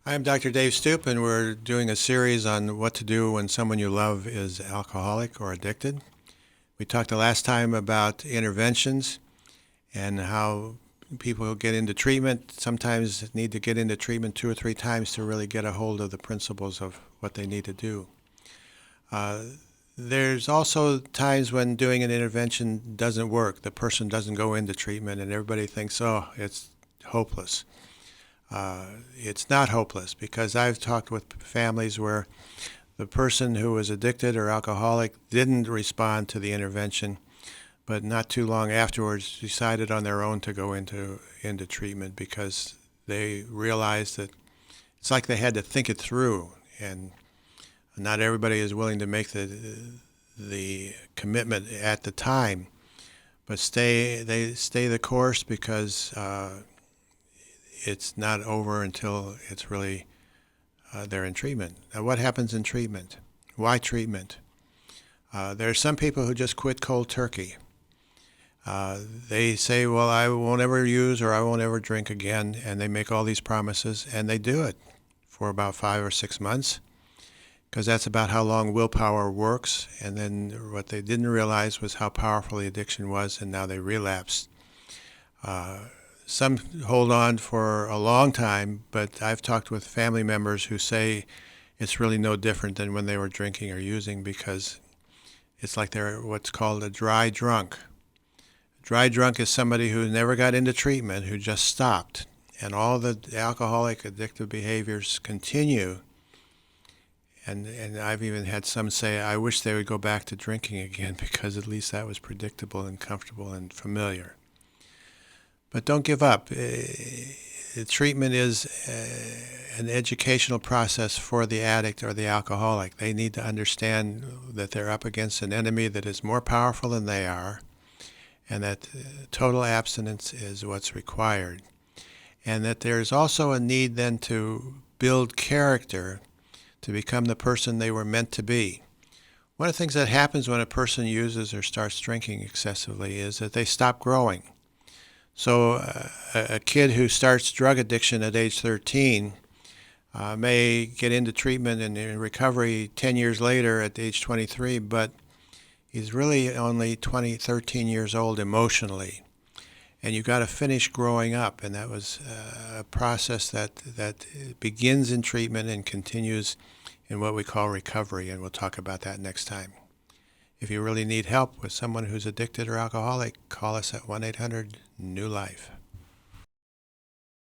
I'm Dr. Dave Stoop, and we're doing a series on what to do when someone you love is alcoholic or addicted. We talked the last time about interventions and how people who get into treatment sometimes need to get into treatment 2 or 3 times to really get a hold of the principles of what they need to do. Uh, there's also times when doing an intervention doesn't work. The person doesn't go into treatment, and everybody thinks, oh, it's hopeless. It's not hopeless because I've talked with families where the person who was addicted or alcoholic didn't respond to the intervention, but not too long afterwards decided on their own to go into treatment because they realized that it's like they had to think it through, and not everybody is willing to make the commitment at the time, but they stay the course because it's not over until it's really they're in treatment. Now, what happens in treatment? Why treatment? There are some people who just quit cold turkey. They say, well, I won't ever use or I won't ever drink again, and they make all these promises, and they do it for about 5 or 6 months, because that's about how long willpower works. And then what they didn't realize was how powerful the addiction was, and now they relapsed. Some hold on for a long time, but I've talked with family members who say it's really no different than when they were drinking or using, because it's like they're what's called a dry drunk. A dry drunk is somebody who never got into treatment, who just stopped, and all the alcoholic addictive behaviors continue. And I've even had some say, I wish they would go back to drinking again because at least that was predictable and comfortable and familiar. But don't give up. Treatment is an educational process for the addict or the alcoholic. They need to understand that they're up against an enemy that is more powerful than they are, and that total abstinence is what's required. And that there's also a need then to build character to become the person they were meant to be. One of the things that happens when a person uses or starts drinking excessively is that they stop growing. So a kid who starts drug addiction at age 13 may get into treatment and in recovery 10 years later at age 23, but he's really only 13 years old emotionally. And you've got to finish growing up, and that was a process that begins in treatment and continues in what we call recovery, and we'll talk about that next time. If you really need help with someone who's addicted or alcoholic, call us at 1-800-NEW-LIFE.